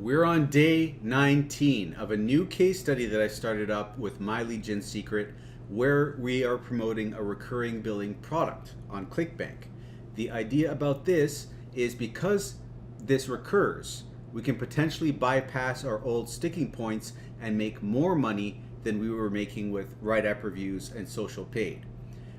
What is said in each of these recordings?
We're on day 19 of a new case study that I started up with My Lead Gen Secret, where we are promoting a recurring billing product on Clickbank. The idea about this is because this recurs, we can potentially bypass our old sticking points and make more money than we were making with WriteAppReviews and social paid.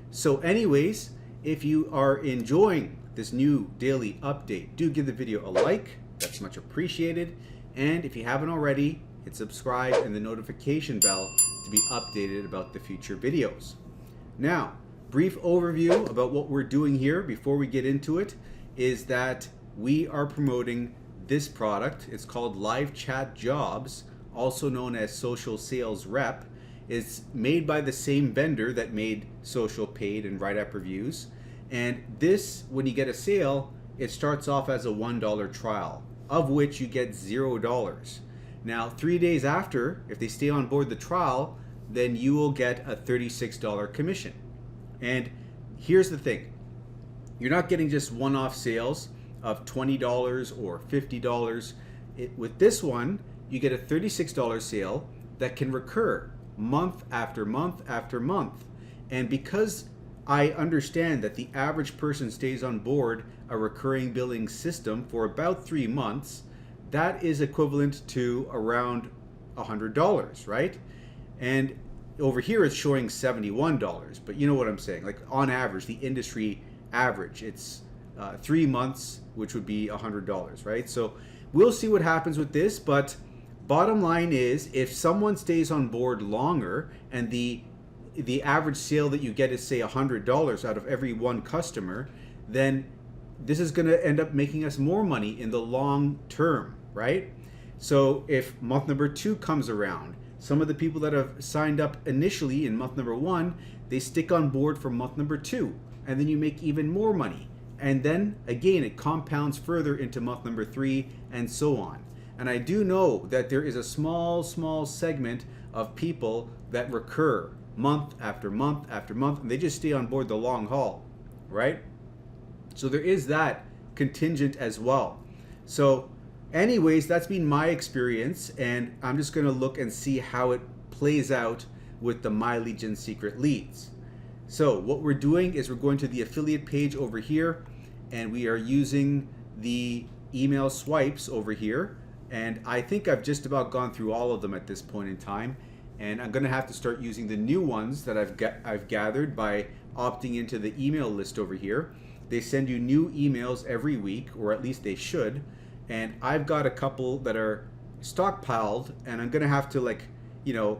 So anyways, if you are enjoying this new daily update, do give the video a like. That's much appreciated. And if you haven't already, hit subscribe and the notification bell to be updated about the future videos. Now, brief overview about what we're doing here before we get into it is that we are promoting this product. It's called Live Chat Jobs, also known as Social Sales Rep. It's made by the same vendor that made Social Paid and WriteAppReviews. And this, when you get a sale, it starts off as a $1 trial, of which you get $0. Now, 3 days after, if they stay on board the trial, then you will get a $36 commission. And here's the thing. You're not getting just one-off sales of $20 or $50. With this one, you get a $36 sale that can recur month after month after month. And because I understand that the average person stays on board a recurring billing system for about 3 months, that is equivalent to around $100, right? And over here it's showing $71, but you know what I'm saying. Like on average, the industry average, it's 3 months, which would be $100, right? So we'll see what happens with this, but bottom line is if someone stays on board longer and the average sale that you get is say $100 out of every one customer, then this is going to end up making us more money in the long term, right? So if month number 2 comes around, some of the people that have signed up initially in month number 1, they stick on board for month number 2, and then you make even more money. And then again, it compounds further into month number 3 and so on. And I do know that there is a small segment of people that recur month after month after month, and they just stay on board the long haul, right? So there is that contingent as well. So anyways, that's been my experience, and I'm just going to look and see how it plays out with the My Lead Gen Secret leads. So what we're doing is we're going to the affiliate page over here, and we are using the email swipes over here, and I think I've just about gone through all of them at this point in time. And I'm going to have to start using the new ones that I've gathered by opting into the email list over here. They send you new emails every week, or at least they should. And I've got a couple that are stockpiled, and I'm going to have to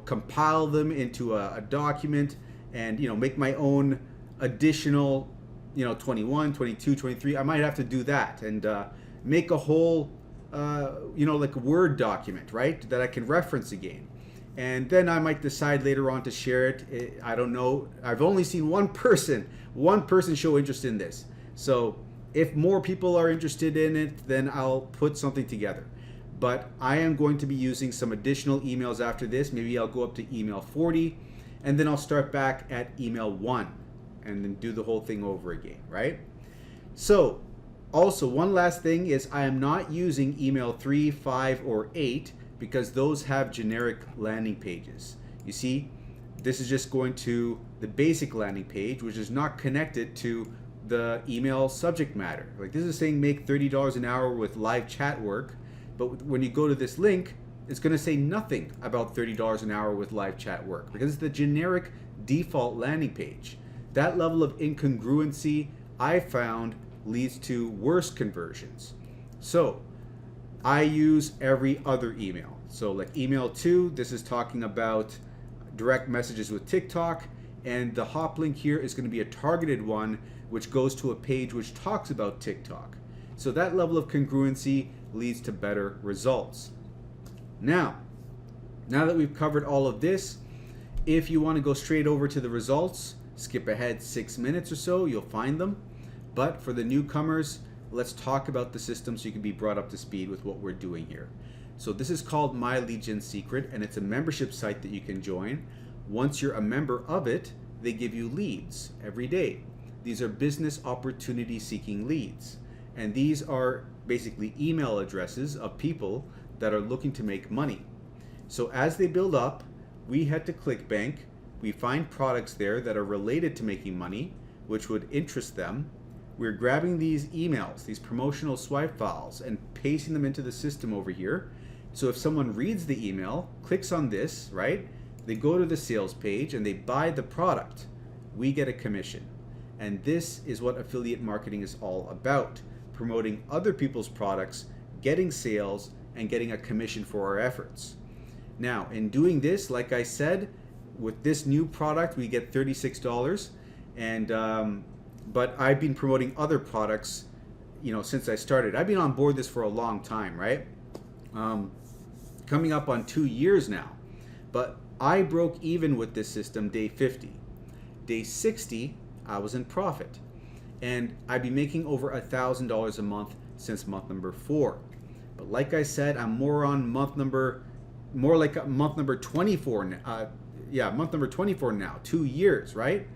compile them into a document and, make my own additional, 21, 22, 23. I might have to do that and make a whole, like a Word document, right? That I can reference again. And then I might decide later on to share it. I don't know. I've only seen one person show interest in this. So if more people are interested in it, then I'll put something together. But I am going to be using some additional emails after this. Maybe I'll go up to email 40, and then I'll start back at email 1 and then do the whole thing over again, right? So also one last thing is I am not using email 3, 5, or 8 because those have generic landing pages. You see, this is just going to the basic landing page, which is not connected to the email subject matter. Like this is saying make $30 an hour with live chat work, but when you go to this link, it's gonna say nothing about $30 an hour with live chat work because it's the generic default landing page. That level of incongruency I found leads to worse conversions. So I use every other email. So like email 2, this is talking about direct messages with TikTok, and the hop link here is going to be a targeted one which goes to a page which talks about TikTok. So that level of congruency leads to better results. Now that we've covered all of this, if you want to go straight over to the results, skip ahead 6 minutes or so, you'll find them. But for the newcomers, let's talk about the system so you can be brought up to speed with what we're doing here. So this is called My Lead Gen Secret, and it's a membership site that you can join. Once you're a member of it, they give you leads every day. These are business opportunity seeking leads. And these are basically email addresses of people that are looking to make money. So as they build up, we head to Clickbank, we find products there that are related to making money, which would interest them. We're grabbing these emails, these promotional swipe files, and pasting them into the system over here. So if someone reads the email, clicks on this, right? They go to the sales page and they buy the product. We get a commission. And this is what affiliate marketing is all about. Promoting other people's products, getting sales, and getting a commission for our efforts. Now, in doing this, like I said, with this new product, we get $36. And but I've been promoting other products, since I started. I've been on board this for a long time, right? Coming up on 2 years now. But I broke even with this system day 50. Day 60, I was in profit. And I've been making over $1,000 a month since month number 4. But like I said, I'm more like month number 24. Month number 24 now, 2 years, right?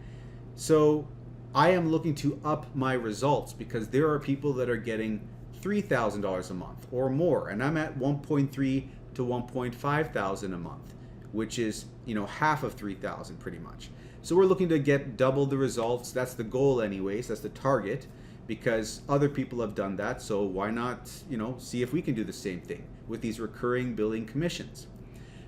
So I am looking to up my results because there are people that are getting $3,000 a month or more, and I'm at 1.3 to 1.5 thousand a month, which is half of 3,000 pretty much. So we're looking to get double the results. That's the goal anyways. That's the target, because other people have done that. So why not see if we can do the same thing with these recurring billing commissions.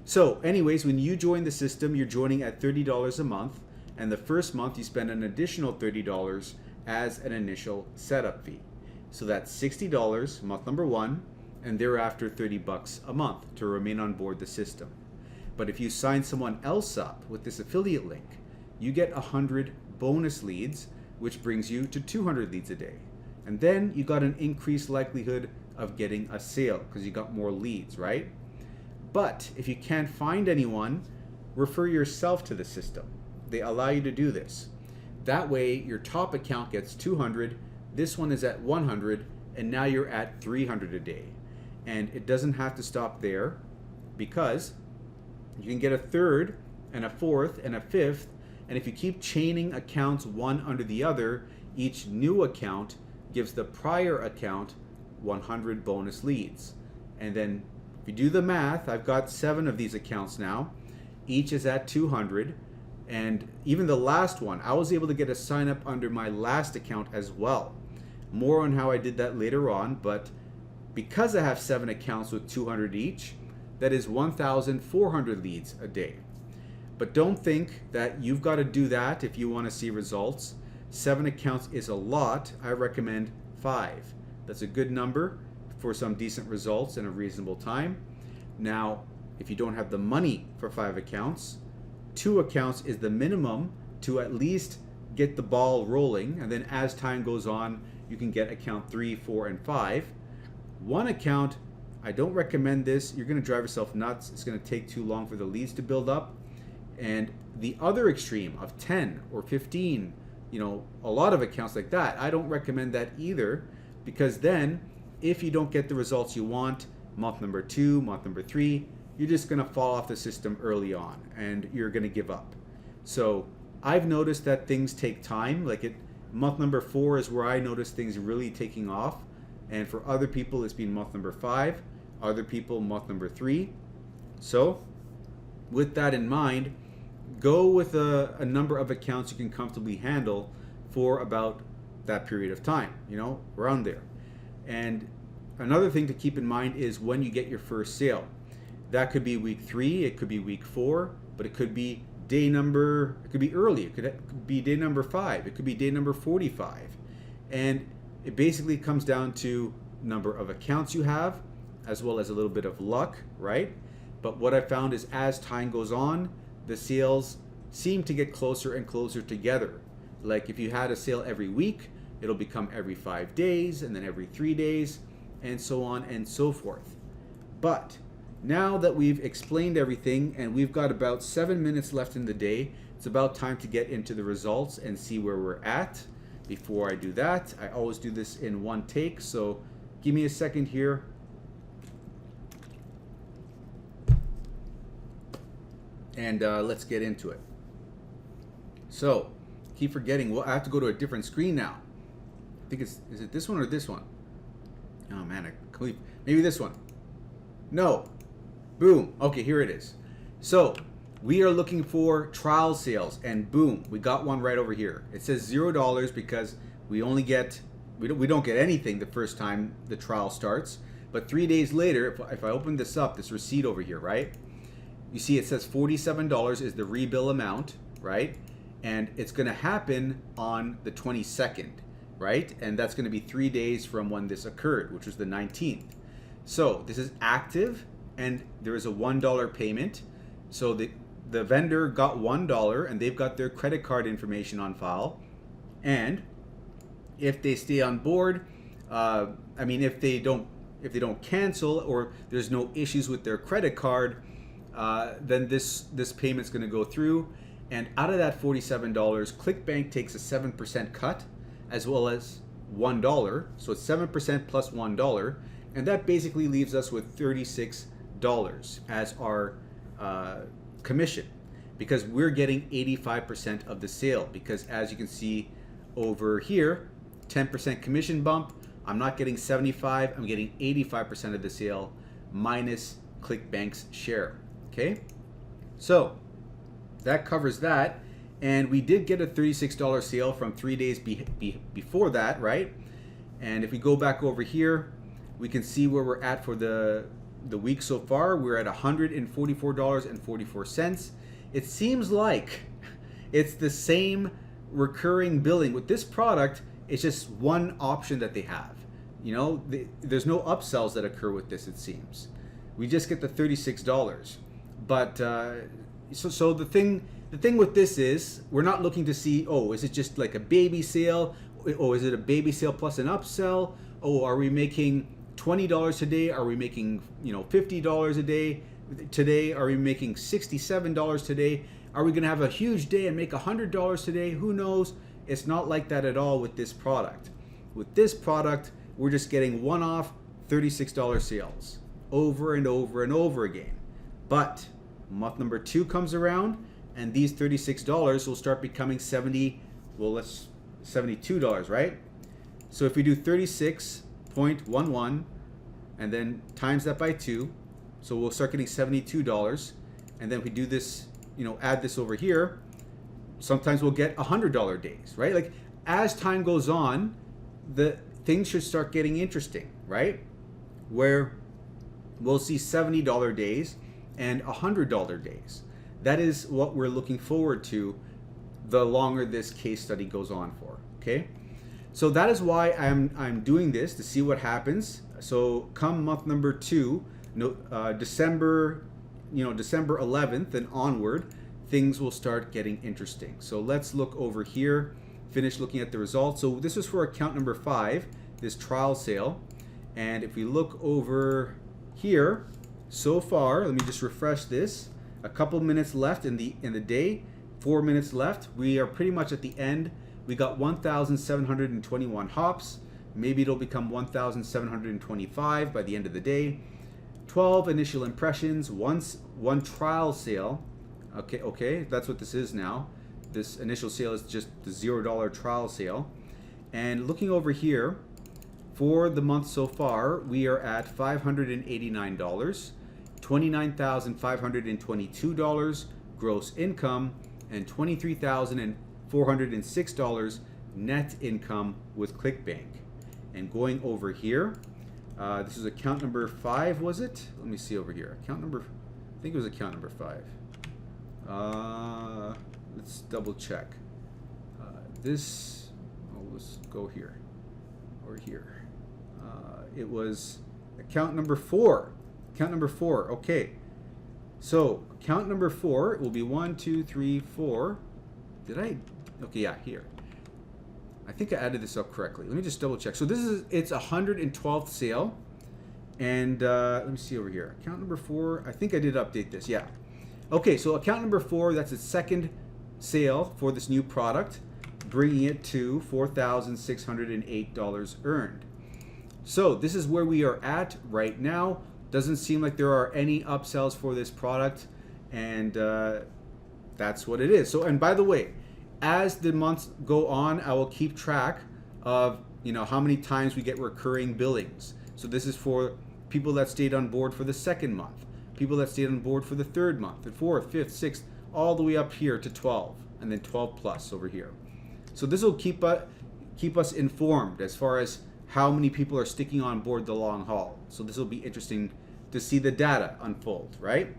So anyways, when you join the system, you're joining at $30 a month, and the first month you spend an additional $30 as an initial setup fee. So that's $60 month number 1, and thereafter $30 a month to remain on board the system. But if you sign someone else up with this affiliate link, you get 100 bonus leads, which brings you to 200 leads a day. And then you got an increased likelihood of getting a sale because you got more leads, right? But if you can't find anyone, refer yourself to the system. They allow you to do this. That way your top account gets 200, this one is at 100, and now you're at 300 a day. And it doesn't have to stop there, because you can get a third and a fourth and a fifth, and if you keep chaining accounts one under the other, each new account gives the prior account 100 bonus leads. And then if you do the math, I've got 7 of these accounts now. Each is at 200. And even the last one, I was able to get a sign up under my last account as well. More on how I did that later on, but because I have 7 accounts with 200 each, that is 1,400 leads a day. But don't think that you've got to do that if you want to see results. 7 accounts is a lot. I recommend 5. That's a good number for some decent results in a reasonable time. Now, if you don't have the money for 5 accounts, 2 accounts is the minimum to at least get the ball rolling, and then as time goes on, you can get account 3, 4, and 5. 1 account, I don't recommend this. You're going to drive yourself nuts. It's going to take too long for the leads to build up. And the other extreme of 10 or 15, a lot of accounts like that, I don't recommend that either, because then if you don't get the results you want, month number 2, month number 3, you're just going to fall off the system early on and you're going to give up. So I've noticed that things take time. Month number 4 is where I noticed things really taking off. And for other people, it's been month number 5, other people month number 3. So with that in mind, go with a number of accounts you can comfortably handle for about that period of time, around there. And another thing to keep in mind is when you get your first sale. That could be week 3, it could be week 4, but it could be it could be early, it could be day number 5, it could be day number 45. And it basically comes down to number of accounts you have, as well as a little bit of luck, right? But what I found is as time goes on, the sales seem to get closer and closer together. Like if you had a sale every week, it'll become every 5 days, and then every 3 days, and so on and so forth. But now that we've explained everything and we've got about 7 minutes left in the day, it's about time to get into the results and see where we're at. Before I do that, I always do this in one take, so give me a second here. And let's get into it. So, keep forgetting, well, I have to go to a different screen now. I think is it this one or this one? Oh man, maybe this one. No. Boom. Okay, here it is. So we are looking for trial sales, and boom, we got one right over here. It says $0 because we only get, we don't get anything the first time the trial starts. But 3 days later, if I open this up, this receipt over here, right? You see it says $47 is the rebill amount, right? And it's going to happen on the 22nd, right? And that's going to be 3 days from when this occurred, which was the 19th. So this is active, and there is a $1 payment. So the vendor got $1, and they've got their credit card information on file. And if they stay on board, I mean, if they don't cancel or there's no issues with their credit card, then this payment's going to go through. And out of that $47, Clickbank takes a 7% cut, as well as $1. So it's 7% plus $1, and that basically leaves us with $36 as our commission, because we're getting 85% of the sale. Because as you can see over here, 10% commission bump. I'm not getting 75, I'm getting 85% of the sale minus Clickbank's share. Okay, so that covers that. And we did get a $36 sale from 3 days before that, right? And if we go back over here, we can see where we're at for the week so far. We're at $144.44. It seems like it's the same recurring billing with this product. It's just one option that they have. You know, there's no upsells that occur with this, it seems. We just get the $36. But so the thing with this is, we're not looking to see, oh, is it just like a baby sale? Oh, is it a baby sale plus an upsell? Oh, are we making $20 today? Are we making, $50 a day today? Are we making $67 today? Are we going to have a huge day and make $100 today? Who knows? It's not like that at all with this product. With this product, we're just getting one-off $36 sales over and over and over again. But month number 2 comes around, and these $36 will start becoming $72, right? So if we do 36.11 and then times that by 2, so we'll start getting $72. And then if we do this, add this over here, sometimes we'll get $100 days, right? Like, as time goes on, the things should start getting interesting, right? Where we'll see $70 days and $100 days. That is what we're looking forward to the longer this case study goes on for, okay? So that is why I'm doing this, to see what happens. So come month number 2, December 11th and onward, things will start getting interesting. So let's look over here, finish looking at the results. So this was for account number 5, this trial sale. And if we look over here, so far, let me just refresh this. A couple minutes left in the day, 4 minutes left. We are pretty much at the end. We got 1,721 hops. Maybe it'll become 1,725 by the end of the day. 12 initial impressions, one trial sale. Okay, that's what this is now. This initial sale is just the $0 trial sale. And looking over here, for the month so far, we are at $589, $29,522 gross income, and $23,406 net income with Clickbank. And going over here, this is account number 5, was it? Let me see over here. I think it was account number 5. Let's double check. Let's go here or here. It was account number 4. Account number 4. Okay. So account number 4, it will be 1, 2, 3, 4. Okay, yeah, here. I think I added this up correctly. Let me just double check. So it's 112th sale. And let me see over here. Account number 4, I think I did update this. Yeah. Okay, so account number 4, that's its second sale for this new product, bringing it to $4,608 earned. So this is where we are at right now. Doesn't seem like there are any upsells for this product, and that's what it is. So, and by the way, as the months go on, I will keep track of how many times we get recurring billings. So this is for people that stayed on board for the second month, people that stayed on board for the third month, the fourth, fifth, sixth, all the way up here to 12, and then 12 plus over here. So this will keep us informed as far as how many people are sticking on board the long haul. So this will be interesting to see the data unfold, right?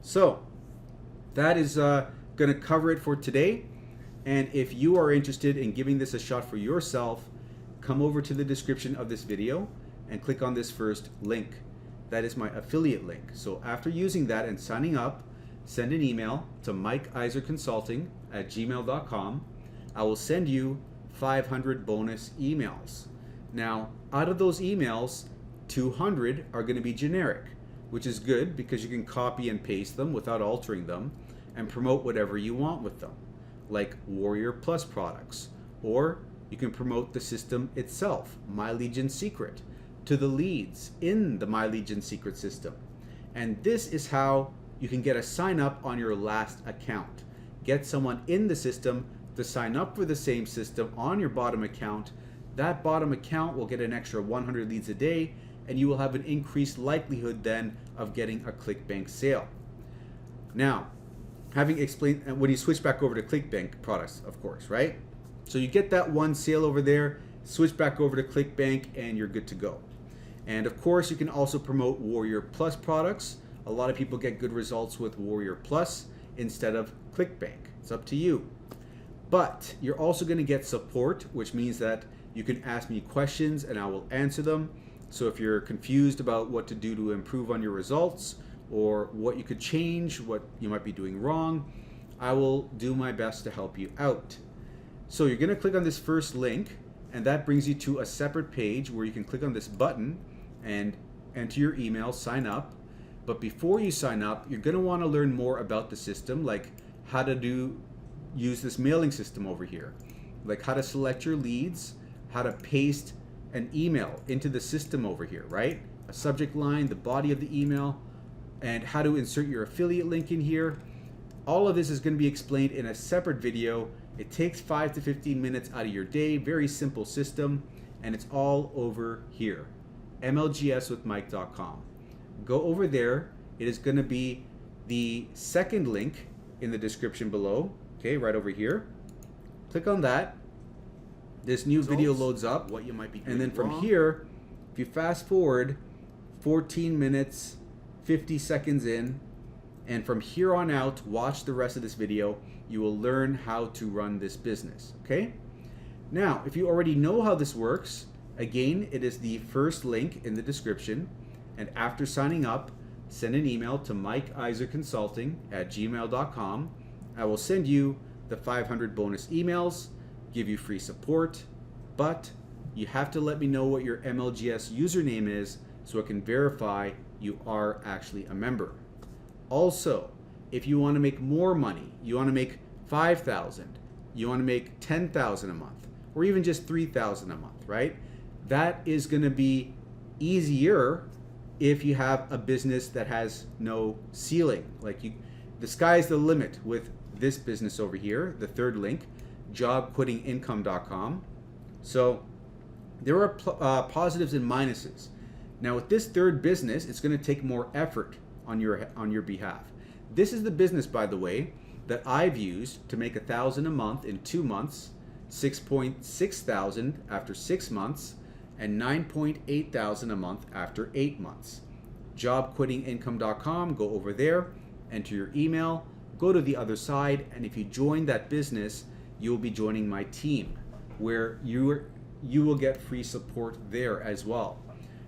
So that is going to cover it for today. And if you are interested in giving this a shot for yourself, come over to the description of this video and click on this first link. That is my affiliate link. So after using that and signing up, send an email to mikeiserconsulting@gmail.com. I will send you 500 bonus emails. Now, out of those emails, 200 are going to be generic, which is good because you can copy and paste them without altering them and promote whatever you want with them, like Warrior Plus products, or you can promote the system itself, My Legion Secret, to the leads in the My Legion Secret system. And this is how you can get a sign up on your last account. Get someone in the system to sign up for the same system on your bottom account. That bottom account will get an extra 100 leads a day, and you will have an increased likelihood then of getting a Clickbank sale. Now, having explained, when you switch back over to Clickbank products, of course, right? So you get that one sale over there, switch back over to Clickbank, and you're good to go. And of course, you can also promote Warrior Plus products. A lot of people get good results with Warrior Plus instead of Clickbank. It's up to you. But you're also going to get support, which means that you can ask me questions and I will answer them. So if you're confused about what to do to improve on your results or what you could change, what you might be doing wrong, I will do my best to help you out. So you're going to click on this first link, and that brings you to a separate page where you can click on this button and enter your email, sign up. But before you sign up, you're going to want to learn more about the system, like how to use this mailing system over here, like how to select your leads, how to paste an email into the system over here, right? A subject line, the body of the email, and how to insert your affiliate link in here. All of this is going to be explained in a separate video. It takes 5 to 15 minutes out of your day, very simple system, and it's all over here, MLGSwithmike.com. Go over there. It is going to be the second link in the description below, okay, right over here. Click on that. This new video loads up, what you might be doing, and then from here, if you fast forward 14 minutes, 50 seconds in, and from here on out, watch the rest of this video, you will learn how to run this business, okay? Now, if you already know how this works, again, it is the first link in the description, and after signing up, send an email to mikeiserconsulting@gmail.com. I will send you the 500 bonus emails, give you free support, but you have to let me know what your MLGS username is so I can verify you are actually a member. Also, if you want to make more money, you want to make 5,000, you want to make 10,000 a month, or even just 3,000 a month, right? That is going to be easier if you have a business that has no ceiling. Like the sky's the limit with this business over here, the third link, jobquittingincome.com. So there are positives and minuses. Now with this third business, it's going to take more effort on your behalf. This is the business, by the way, that I've used to make 1,000 a month in 2 months, 6.6 thousand after 6 months, and 9.8 thousand a month after 8 months. Jobquittingincome.com, go over there, enter your email, go to the other side, and if you join that business, you will be joining my team, where you will get free support there as well.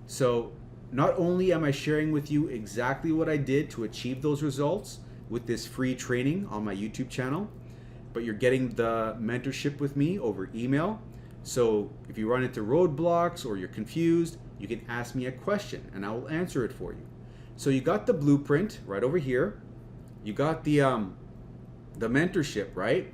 So not only am I sharing with you exactly what I did to achieve those results with this free training on my YouTube channel, but you're getting the mentorship with me over email. So if you run into roadblocks or you're confused, you can ask me a question and I will answer it for you. So you got the blueprint right over here. You got the mentorship, right?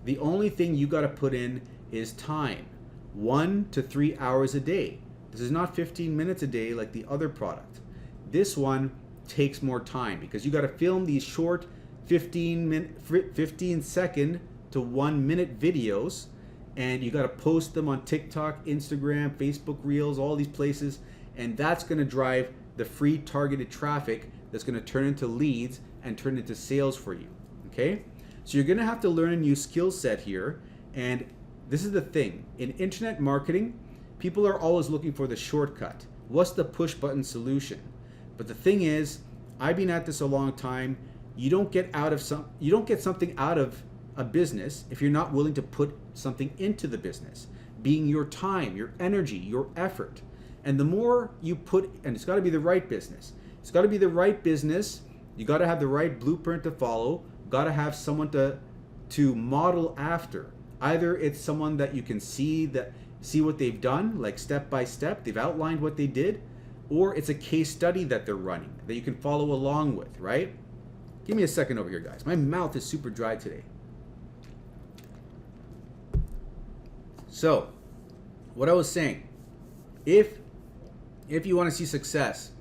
The only thing you got to put in is time, 1 to 3 hours a day. This is not 15 minutes a day like the other product. This one takes more time because you got to film these short 15 second to 1 minute videos, and you got to post them on TikTok, Instagram, Facebook Reels, all these places, and that's going to drive the free targeted traffic that's going to turn into leads and turn into sales for you. Okay? So you're going to have to learn a new skill set here. And this is the thing. In internet marketing, people are always looking for the shortcut. What's the push button solution? But the thing is, I've been at this a long time. You don't get something out of a business if you're not willing to put something into the business, being your time, your energy, your effort. And the more you put, and it's got to be the right business. It's got to be the right business. You got to have the right blueprint to follow. Got to have someone to model after. Either it's someone that you can see what they've done, like step by step, they've outlined what they did, or it's a case study that they're running that you can follow along with, right? Give me a second over here, guys. My mouth is super dry today. So, what I was saying, if you want to see success,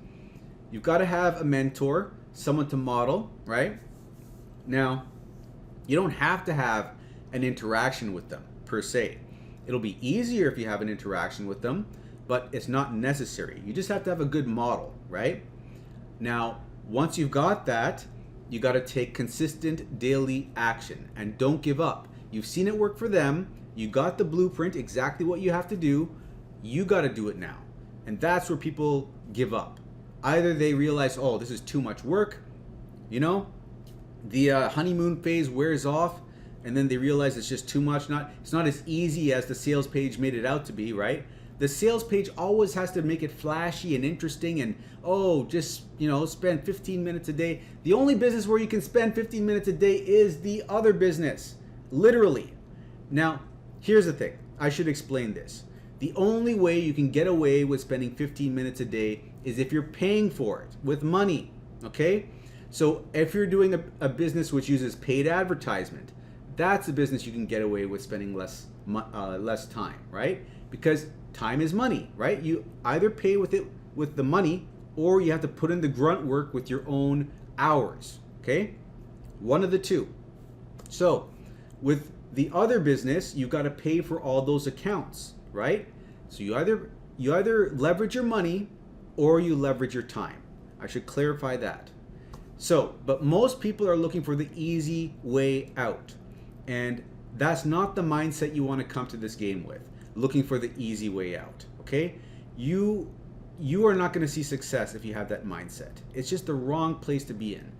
you've got to have a mentor, someone to model, right? Now, you don't have to have an interaction with them per se. It'll be easier if you have an interaction with them, but it's not necessary. You just have to have a good model, right? Now, once you've got that, you got to take consistent daily action and don't give up. You've seen it work for them. You got the blueprint, exactly what you have to do. You got to do it now. And that's where people give up. Either they realize, oh, this is too much work, you know, the honeymoon phase wears off, and then they realize it's just too much. It's not as easy as the sales page made it out to be, right? The sales page always has to make it flashy and interesting and, oh, just, you know, spend 15 minutes a day. The only business where you can spend 15 minutes a day is the other business, literally. Now, here's the thing. I should explain this. The only way you can get away with spending 15 minutes a day is if you're paying for it with money, okay? So if you're doing a business which uses paid advertisement, that's a business you can get away with spending less time, right? Because time is money, right? You either pay with the money, or you have to put in the grunt work with your own hours, okay? One of the two. So with the other business, you've got to pay for all those accounts, right? So you either leverage your money or you leverage your time. I should clarify that. So, but most people are looking for the easy way out. And that's not the mindset you want to come to this game with, looking for the easy way out, okay? You are not going to see success if you have that mindset. It's just the wrong place to be in.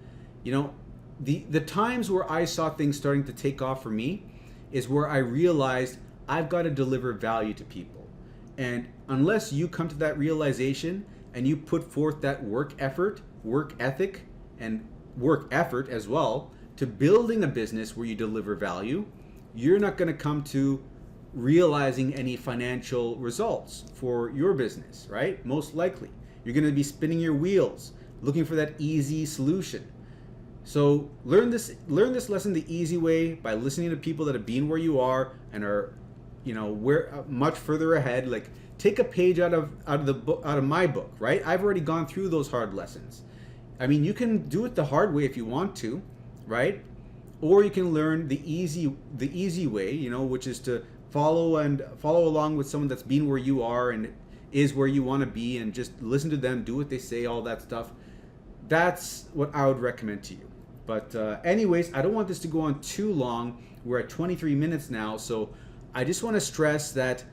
You know, the times where I saw things starting to take off for me is where I realized I've got to deliver value to people. And unless you come to that realization and you put forth that work effort, work ethic, and work effort as well to building a business where you deliver value, you're not going to come to realizing any financial results for your business, right? Most likely. You're going to be spinning your wheels, looking for that easy solution. So learn this lesson the easy way by listening to people that have been where you are and are, you know, much further ahead. Like, take a page out of my book, right? I've already gone through those hard lessons. I mean, you can do it the hard way if you want to, right? Or you can learn the easy way, you know, which is to follow along with someone that's been where you are and is where you want to be, and just listen to them, do what they say, all that stuff. That's what I would recommend to you. But anyways, I don't want this to go on too long. We're at 23 minutes now, so I just want to stress that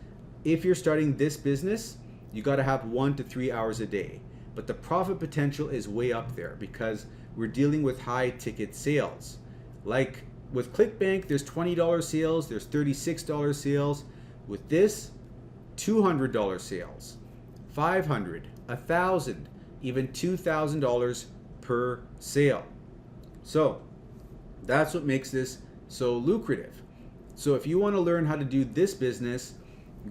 if you're starting this business, you got to have 1 to 3 hours a day. But the profit potential is way up there because we're dealing with high ticket sales. Like with Clickbank, there's $20 sales, there's $36 sales. With this, $200 sales, $500, $1,000, even $2,000 per sale. So that's what makes this so lucrative. So if you want to learn how to do this business,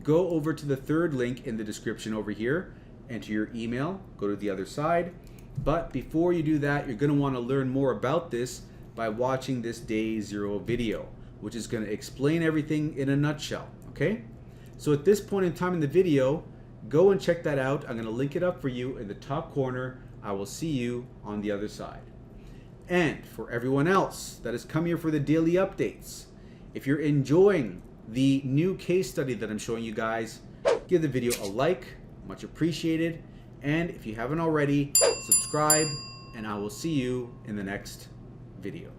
go over to the third link in the description over here, enter your email, go to the other side. But before you do that, you're going to want to learn more about this by watching this day 0 video, which is going to explain everything in a nutshell, okay? So at this point in time in the video, go and check that out. I'm going to link it up for you in the top corner. I will see you on the other side. And for everyone else that has come here for the daily updates, if you're enjoying the new case study that I'm showing you guys, give the video a like, much appreciated. And if you haven't already, subscribe, and I will see you in the next video.